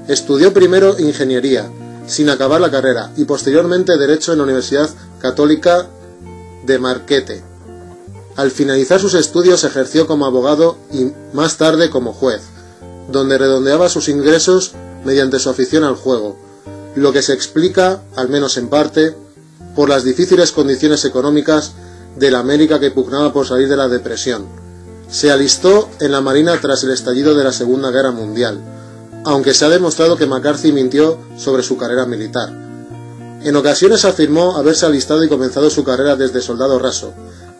Estudió primero ingeniería, sin acabar la carrera, y posteriormente Derecho en la Universidad Católica de Marquette. Al finalizar sus estudios ejerció como abogado y más tarde como juez, donde redondeaba sus ingresos mediante su afición al juego, lo que se explica, al menos en parte, por las difíciles condiciones económicas de la América que pugnaba por salir de la depresión. Se alistó en la Marina tras el estallido de la Segunda Guerra Mundial, aunque se ha demostrado que McCarthy mintió sobre su carrera militar. En ocasiones afirmó haberse alistado y comenzado su carrera desde soldado raso,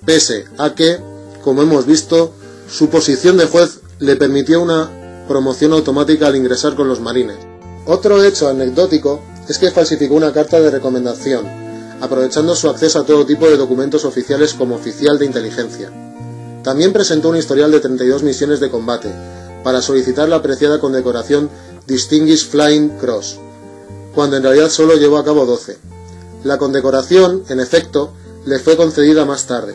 pese a que, como hemos visto, su posición de juez le permitió una promoción automática al ingresar con los marines. Otro hecho anecdótico es que falsificó una carta de recomendación, aprovechando su acceso a todo tipo de documentos oficiales como oficial de inteligencia. También presentó un historial de 32 misiones de combate, para solicitar la apreciada condecoración Distinguished Flying Cross, cuando en realidad solo llevó a cabo 12. La condecoración, en efecto, le fue concedida más tarde.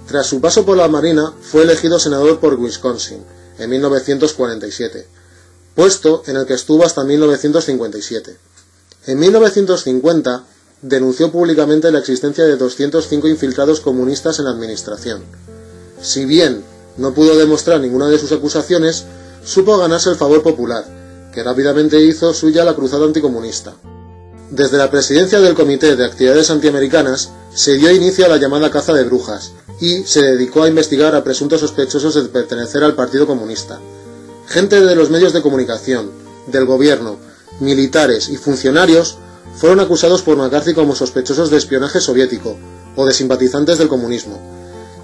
Tras su paso por la Marina, fue elegido senador por Wisconsin, en 1947, puesto en el que estuvo hasta 1957. En 1950, denunció públicamente la existencia de 205 infiltrados comunistas en la administración. Si bien no pudo demostrar ninguna de sus acusaciones, supo ganarse el favor popular, que rápidamente hizo suya la cruzada anticomunista. Desde la presidencia del Comité de Actividades Antiamericanas se dio inicio a la llamada caza de brujas y se dedicó a investigar a presuntos sospechosos de pertenecer al Partido Comunista. Gente de los medios de comunicación, del gobierno, militares y funcionarios fueron acusados por McCarthy como sospechosos de espionaje soviético o de simpatizantes del comunismo,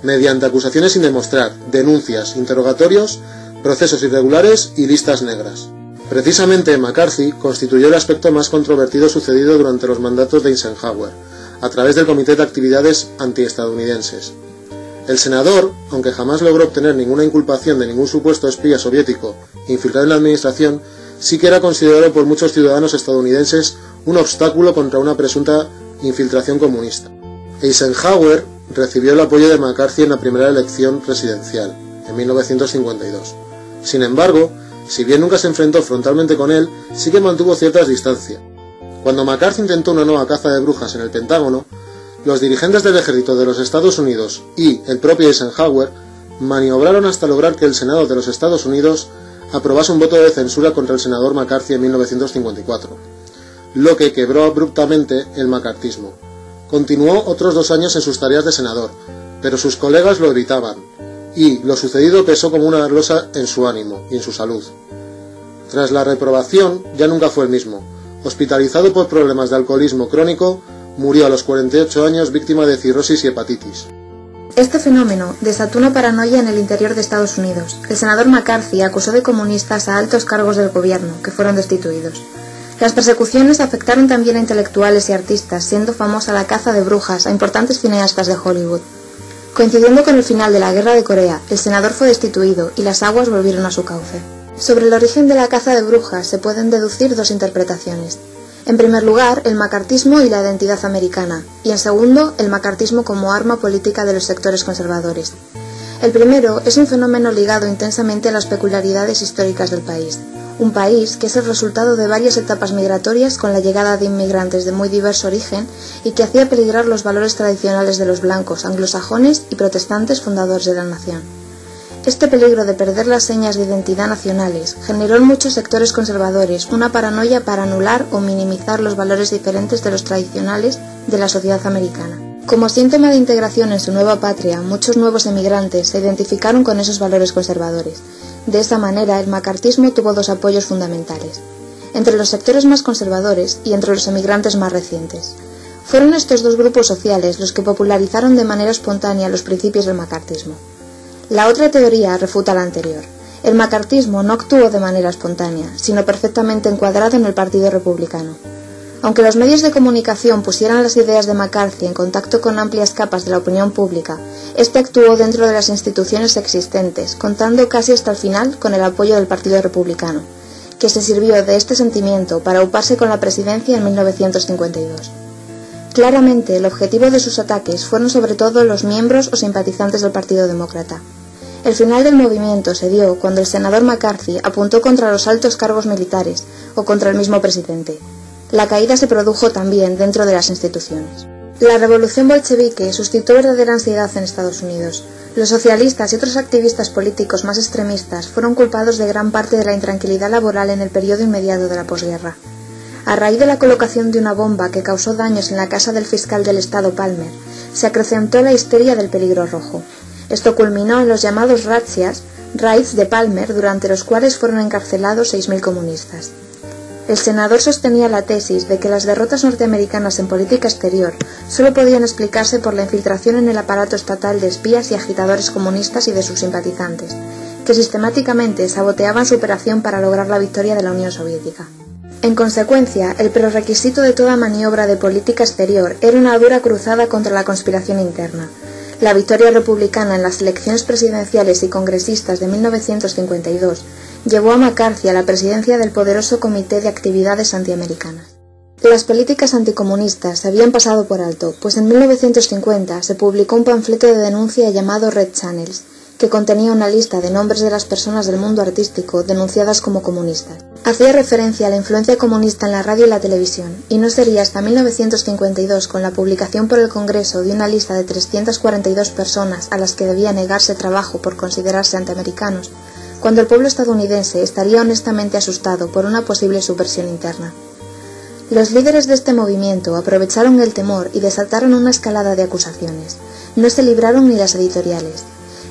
mediante acusaciones sin demostrar, denuncias, interrogatorios, procesos irregulares y listas negras. Precisamente McCarthy constituyó el aspecto más controvertido sucedido durante los mandatos de Eisenhower, a través del Comité de Actividades Antiestadounidenses. El senador, aunque jamás logró obtener ninguna inculpación de ningún supuesto espía soviético infiltrado en la administración, sí que era considerado por muchos ciudadanos estadounidenses un obstáculo contra una presunta infiltración comunista. Eisenhower recibió el apoyo de McCarthy en la primera elección presidencial, en 1952. Sin embargo, si bien nunca se enfrentó frontalmente con él, sí que mantuvo ciertas distancias. Cuando McCarthy intentó una nueva caza de brujas en el Pentágono, los dirigentes del ejército de los Estados Unidos y el propio Eisenhower maniobraron hasta lograr que el Senado de los Estados Unidos aprobase un voto de censura contra el senador McCarthy en 1954, lo que quebró abruptamente el macartismo. Continuó otros 2 años en sus tareas de senador, pero sus colegas lo evitaban, y lo sucedido pesó como una losa en su ánimo y en su salud. Tras la reprobación, ya nunca fue el mismo. Hospitalizado por problemas de alcoholismo crónico, murió a los 48 años víctima de cirrosis y hepatitis. Este fenómeno desató una paranoia en el interior de Estados Unidos. El senador McCarthy acusó de comunistas a altos cargos del gobierno, que fueron destituidos. Las persecuciones afectaron también a intelectuales y artistas, siendo famosa la caza de brujas a importantes cineastas de Hollywood. Coincidiendo con el final de la Guerra de Corea, el senador fue destituido y las aguas volvieron a su cauce. Sobre el origen de la caza de brujas se pueden deducir 2 interpretaciones. En primer lugar, el macartismo y la identidad americana, y en segundo, el macartismo como arma política de los sectores conservadores. El primero es un fenómeno ligado intensamente a las peculiaridades históricas del país. Un país que es el resultado de varias etapas migratorias con la llegada de inmigrantes de muy diverso origen y que hacía peligrar los valores tradicionales de los blancos, anglosajones y protestantes fundadores de la nación. Este peligro de perder las señas de identidad nacionales generó en muchos sectores conservadores una paranoia para anular o minimizar los valores diferentes de los tradicionales de la sociedad americana. Como síntoma de integración en su nueva patria, muchos nuevos emigrantes se identificaron con esos valores conservadores. De esa manera, el macartismo tuvo 2 apoyos fundamentales, entre los sectores más conservadores y entre los emigrantes más recientes. Fueron estos 2 grupos sociales los que popularizaron de manera espontánea los principios del macartismo. La otra teoría refuta la anterior. El macartismo no actuó de manera espontánea, sino perfectamente encuadrado en el Partido Republicano. Aunque los medios de comunicación pusieran las ideas de McCarthy en contacto con amplias capas de la opinión pública, este actuó dentro de las instituciones existentes, contando casi hasta el final con el apoyo del Partido Republicano, que se sirvió de este sentimiento para auparse con la presidencia en 1952. Claramente, el objetivo de sus ataques fueron sobre todo los miembros o simpatizantes del Partido Demócrata. El final del movimiento se dio cuando el senador McCarthy apuntó contra los altos cargos militares o contra el mismo presidente. La caída se produjo también dentro de las instituciones. La revolución bolchevique suscitó verdadera ansiedad en Estados Unidos. Los socialistas y otros activistas políticos más extremistas fueron culpados de gran parte de la intranquilidad laboral en el periodo inmediato de la posguerra. A raíz de la colocación de una bomba que causó daños en la casa del fiscal del estado Palmer, se acrecentó la histeria del peligro rojo. Esto culminó en los llamados razzias, raids de Palmer, durante los cuales fueron encarcelados 6.000 comunistas. El senador sostenía la tesis de que las derrotas norteamericanas en política exterior solo podían explicarse por la infiltración en el aparato estatal de espías y agitadores comunistas y de sus simpatizantes, que sistemáticamente saboteaban su operación para lograr la victoria de la Unión Soviética. En consecuencia, el prerequisito de toda maniobra de política exterior era una dura cruzada contra la conspiración interna. La victoria republicana en las elecciones presidenciales y congresistas de 1952 llevó a McCarthy a la presidencia del poderoso Comité de Actividades Antiamericanas. Las políticas anticomunistas se habían pasado por alto, pues en 1950 se publicó un panfleto de denuncia llamado Red Channels, que contenía una lista de nombres de las personas del mundo artístico denunciadas como comunistas. Hacía referencia a la influencia comunista en la radio y la televisión, y no sería hasta 1952, con la publicación por el Congreso de una lista de 342 personas a las que debía negarse trabajo por considerarse antiamericanos, cuando el pueblo estadounidense estaría honestamente asustado por una posible subversión interna. Los líderes de este movimiento aprovecharon el temor y desataron una escalada de acusaciones. No se libraron ni las editoriales.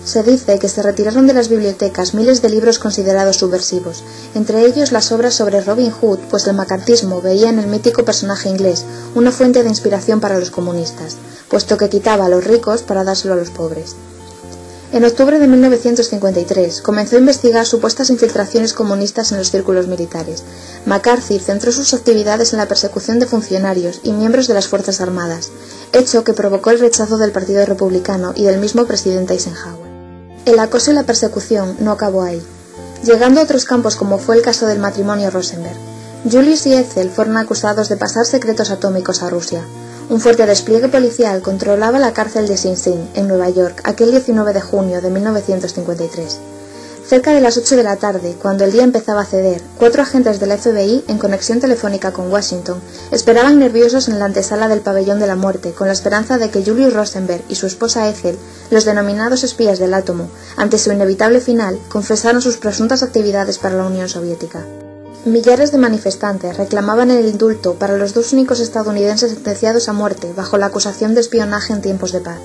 Se dice que se retiraron de las bibliotecas miles de libros considerados subversivos, entre ellos las obras sobre Robin Hood, pues el macartismo veía en el mítico personaje inglés una fuente de inspiración para los comunistas, puesto que quitaba a los ricos para dárselo a los pobres. En octubre de 1953 comenzó a investigar supuestas infiltraciones comunistas en los círculos militares. McCarthy centró sus actividades en la persecución de funcionarios y miembros de las Fuerzas Armadas, hecho que provocó el rechazo del Partido Republicano y del mismo presidente Eisenhower. El acoso y la persecución no acabó ahí, llegando a otros campos como fue el caso del matrimonio Rosenberg. Julius y Ethel fueron acusados de pasar secretos atómicos a Rusia. Un fuerte despliegue policial controlaba la cárcel de Sing Sing, en Nueva York, aquel 19 de junio de 1953. Cerca de las 8 de la tarde, cuando el día empezaba a ceder, 4 agentes del FBI, en conexión telefónica con Washington, esperaban nerviosos en la antesala del pabellón de la muerte, con la esperanza de que Julius Rosenberg y su esposa Ethel, los denominados espías del átomo, ante su inevitable final, confesaron sus presuntas actividades para la Unión Soviética. Millares de manifestantes reclamaban el indulto para los 2 únicos estadounidenses sentenciados a muerte bajo la acusación de espionaje en tiempos de paz.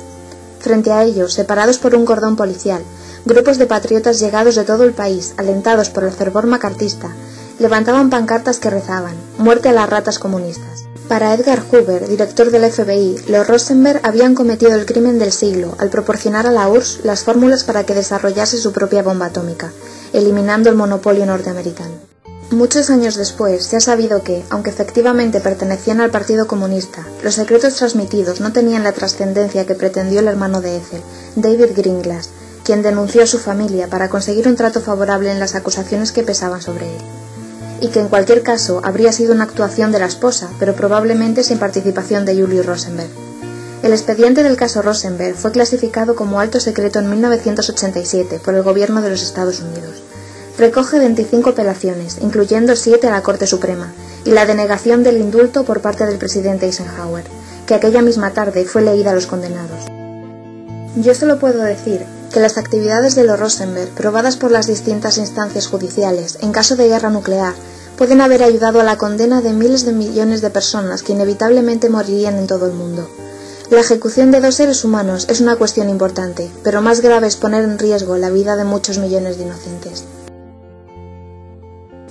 Frente a ellos, separados por un cordón policial, grupos de patriotas llegados de todo el país, alentados por el fervor macartista, levantaban pancartas que rezaban: «Muerte a las ratas comunistas». Para Edgar Hoover, director del FBI, los Rosenberg habían cometido el crimen del siglo al proporcionar a la URSS las fórmulas para que desarrollase su propia bomba atómica, eliminando el monopolio norteamericano. Muchos años después se ha sabido que, aunque efectivamente pertenecían al Partido Comunista, los secretos transmitidos no tenían la trascendencia que pretendió el hermano de Ethel, David Greenglass, quien denunció a su familia para conseguir un trato favorable en las acusaciones que pesaban sobre él, y que en cualquier caso habría sido una actuación de la esposa, pero probablemente sin participación de Julius Rosenberg. El expediente del caso Rosenberg fue clasificado como alto secreto en 1987 por el gobierno de los Estados Unidos. Recoge 25 apelaciones, incluyendo 7 a la Corte Suprema, y la denegación del indulto por parte del presidente Eisenhower, que aquella misma tarde fue leída a los condenados. Yo solo puedo decir que las actividades de los Rosenberg, probadas por las distintas instancias judiciales en caso de guerra nuclear, pueden haber ayudado a la condena de miles de millones de personas que inevitablemente morirían en todo el mundo. La ejecución de 2 seres humanos es una cuestión importante, pero más grave es poner en riesgo la vida de muchos millones de inocentes.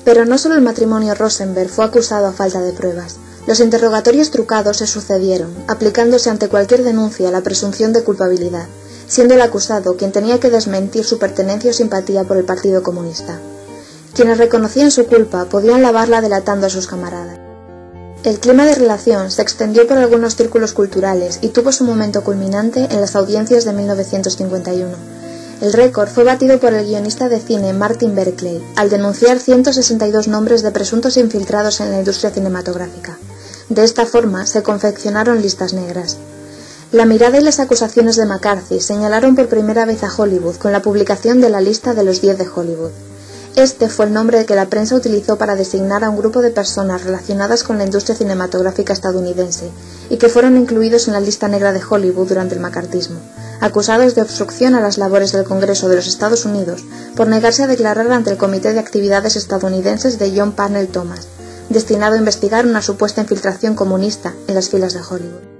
Pero no solo el matrimonio Rosenberg fue acusado a falta de pruebas. Los interrogatorios trucados se sucedieron, aplicándose ante cualquier denuncia la presunción de culpabilidad, siendo el acusado quien tenía que desmentir su pertenencia o simpatía por el Partido Comunista. Quienes reconocían su culpa podían lavarla delatando a sus camaradas. El clima de relación se extendió por algunos círculos culturales y tuvo su momento culminante en las audiencias de 1951. El récord fue batido por el guionista de cine Martin Berkeley, al denunciar 162 nombres de presuntos infiltrados en la industria cinematográfica. De esta forma se confeccionaron listas negras. La mirada y las acusaciones de McCarthy señalaron por primera vez a Hollywood con la publicación de la lista de los 10 de Hollywood. Este fue el nombre que la prensa utilizó para designar a un grupo de personas relacionadas con la industria cinematográfica estadounidense y que fueron incluidos en la lista negra de Hollywood durante el macartismo, acusados de obstrucción a las labores del Congreso de los Estados Unidos por negarse a declarar ante el Comité de Actividades Estadounidenses de John Parnell Thomas, destinado a investigar una supuesta infiltración comunista en las filas de Hollywood.